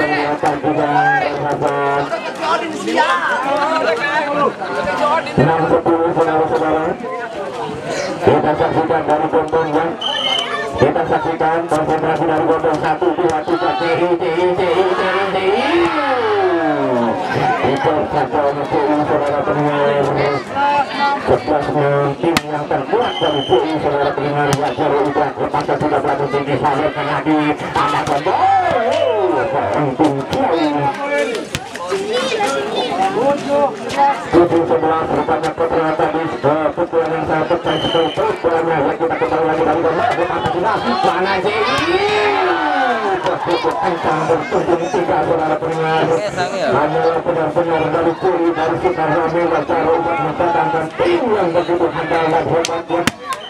ternyata juga berhasil 6-10 saudara-saudara. Kita saksikan dari gondongnya. Kita saksikan konsentrasi dari gondong 1, 2, 3 CI. Itu saja untuk CI saudara pendengar. Sebelasnya tim yang terkuat dari CI saudara pendengar. Wajar udah lepaskan sudah berlaku tinggi salurkan lagi. Ada gondong seorang tim CI 7-11 rupanya pukulan tadi pukulan yang sangat tepat sekali pukulannya kita kembali lagi dari gondong lepaskan sudah mana CI cukup kencang bertunjung 3 saudara pendengar. Hanyalah benar-benar dari CI dari Sukarame Wacara untuk mendatangkan tim yang begitu handal dan hebatnya.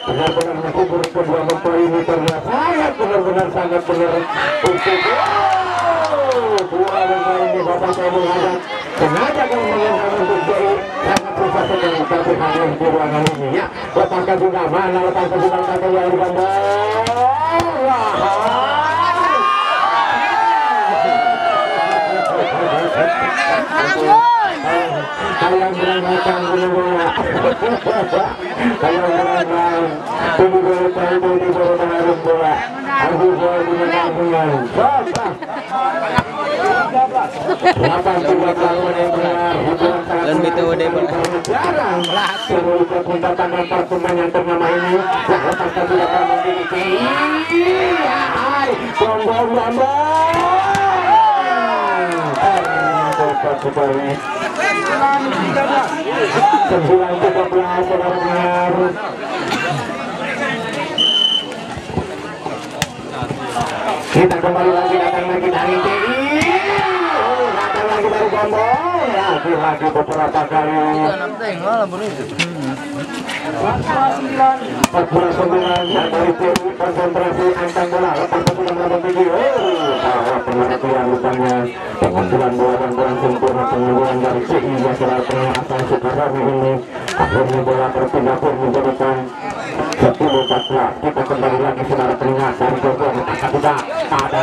Benar-benar menghibur kedua mempelai ini karena sangat benar-benar sangat benar untuk dua mempelai ini bapak saya mengajak sengaja kalau mengenal untuk CI sangat susah sekali tapi hanya di ruangan ini ya. Lepaskan juga mana lepaskan juga kata yang gambar kalian berangkat bola kalian berangkat tunggu bola itu di bola harus bola harus bola di menang dan itu udah jarang seluruh perpundatan antar pemain yang ternama ini lepaskan sudah memiliki sekali 9-13 saudara. Kita kembali lagi datang lagi dari TI datang lagi dari Gondong lagi beberapa kali 14-9 dari TI konsentrasi angkat bola lepas sudah melakukan video pengertian rupanya pengambilan bola dan kurang sempurna pengambilan dari CI yang selalu asal Sukarame ini akhirnya bola berpindah pun menjadikan 10-14. Kita kembali lagi saudara pendengar dari Gondong sudah ada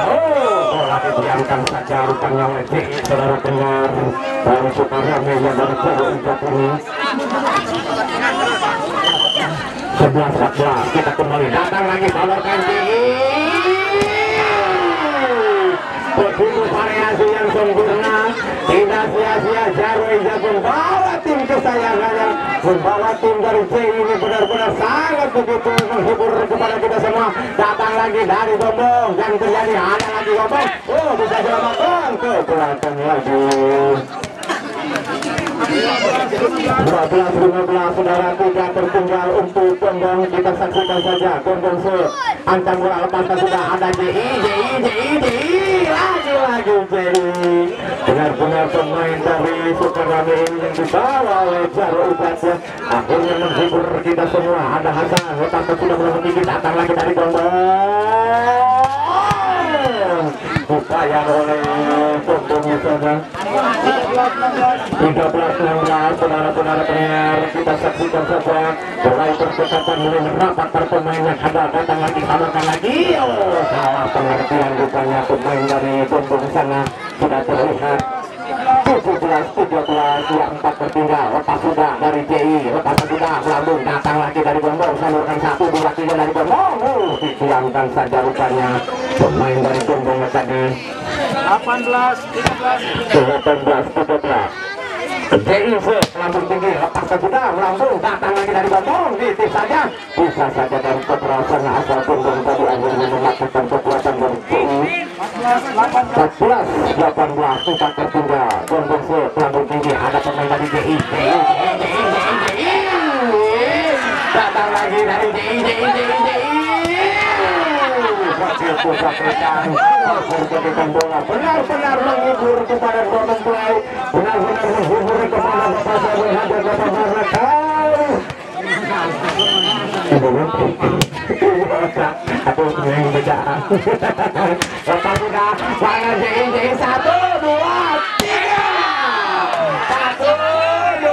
bola dibiarkan saja rupanya oleh CI saudara pendengar dari Sukarame yang dari jauh ujak ini 11-14. Kita kembali datang lagi salurkan CI begitu variasi yang sempurna tidak sia-sia Jarwo Ijak membawa tim kesayangannya membawa tim dari CI ini benar-benar sangat begitu menghibur kepada kita semua. Datang lagi dari Gondong yang terjadi ada lagi Gondong bisa selamatkan ke belakang lagi 12-15 saudara tidak tertinggal untuk Gondong. Kita saksikan saja Gondong ancam bola lepaskan sudah ada CI lagi CI benar-benar pemain dari Sukarame ini yang dibawa oleh Jarwo Ujatnya akhirnya menghibur kita semua. Ada Hasan lepaskan sudah melakukan tinggi datang lagi dari Gondong upaya oleh Gondongnya saja 13-16 saudara-saudara pendengar. Kita saksikan saja mulai percakapan mulai merapat para pemain yang ada datang lagi salurkan lagi salah pengertian rupanya pemain dari Gondong sana sudah terlihat 17-17 yang 4 tertinggal lepas sudah dari CI lepas sudah melambung datang lagi dari Gondong salurkan 1-2-3 dari Gondong didiamkan saja rupanya pemain dari Gondong tadi 18-13 CI melambung tinggi lepaskan sudah melambung datang lagi dari Gondong titip saja bisa saja dari kekerasan asal Gondong tadi akhirnya melakukan kekuatan dari CI 14-18 kita tertinggal Gondong melambung tinggi ada pemain dari CI datang lagi dari CI pusat rekan perketikan bola benar-benar menghibur kepada Gondong play benar-benar menghibur kepada Bapak Samuel Hajar Bapak Barakal aku yang beda lepas sudah mana JI 1, 2, 3 1, 2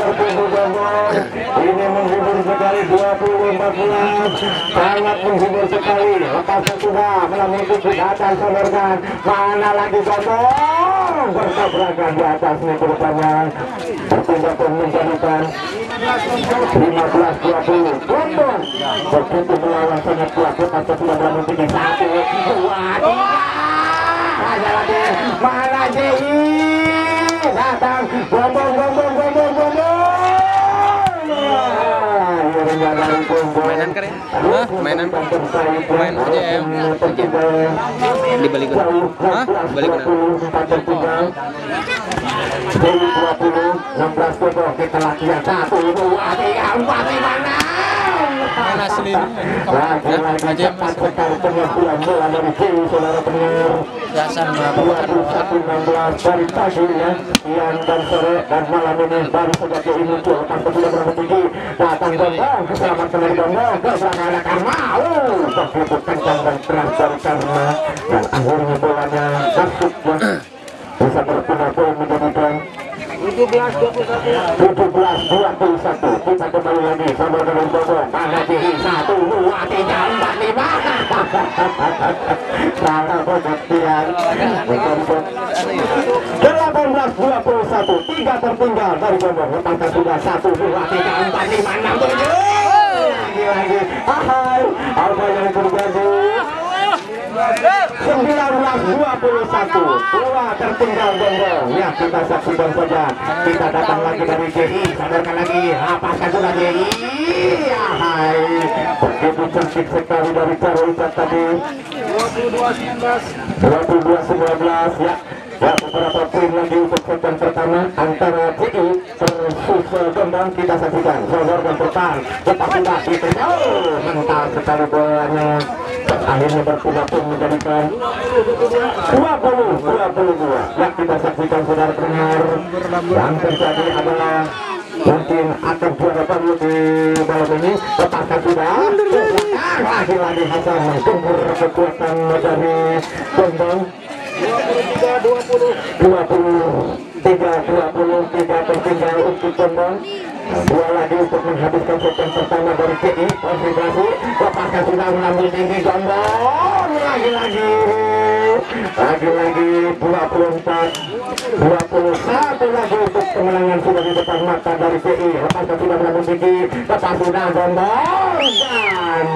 bertibu Gondong ini menghibur sekali 24-17 12 sangat menghibur sekali. Lepasnya sudah melalui kejahatan sodorkan. Mana lagi Gondong bertabrakan di atas nih rupanya. Berpindah pun menjadikan 15-20. Gondong begitu melawan sangat kuat. Lepasnya sudah melalui 1, 2, 3. Ada lagi. Mana Jehi datang. Gondong. Mainan keren. Hah? Mainan main aja ya. Di balik mana? Hah? Balik mana? 20, 16 Gondong kita latihan 1, 2, 3, 4, 5, 6. Main asli Lagi-lagi cepat sekali pengambilan bola dari Jehi, saudara pendengar. Dasar 21-16 dari pagi ya, siang dan sore dan malam ini baru saja Jehi muncul. Tanpa sudah berapa tinggi datang Gondong, keselamatan dari Gondong ke belakang ada Karma. Begitu kencang dan keras dari Karma dan akhirnya bolanya masuk ya, bisa berpindah poin menjadikan 17-21. Kita kembali lagi sama dengan Gondong. Mana Jehi 1, 2, 3, 4, 5. Salah pengertian. 18-21. 3 tertinggal dari Gondong. Lepaskan sudah 1, 2, 3, 4, 5, 6, 7. Lagi-lagi. Hai. Apa yang terjadi? 19-21. 2 tertinggal Gondong. Ya, kita saksikan saja. Kita datang lagi dari Jehi. Sadarkan lagi. Apakah sudah Jehi? Ya, hai. Begitu cantik sekali dari Caro Icat tadi. 22-19. Ya. Ya, beberapa poin lagi untuk set pertama antara Jehi versus Gondong. Kita saksikan. Sodorkan pertama. Cepat sudah kita. Mental sekali bolanya. Akhirnya berpindah pun menjadikan 20-22. Ya, kita saksikan saudara pendengar. Yang terjadi adalah mungkin akan juara baru di malam ini. Lepaskan sudah. Lagi-lagi Hasan menggembur kekuatan dari Gondong. 23 tertinggal untuk Gondong. Dua lagi untuk menghabiskan set yang pertama dari Jehi. Konsentrasi. Lepaskan sudah mengambil tinggi Gondong. Lagi-lagi 24-21 lagi untuk kemenangan sudah di depan mata dari Jehi. Lepaskan sudah mengambil tinggi. Lepas sudah Gondong dan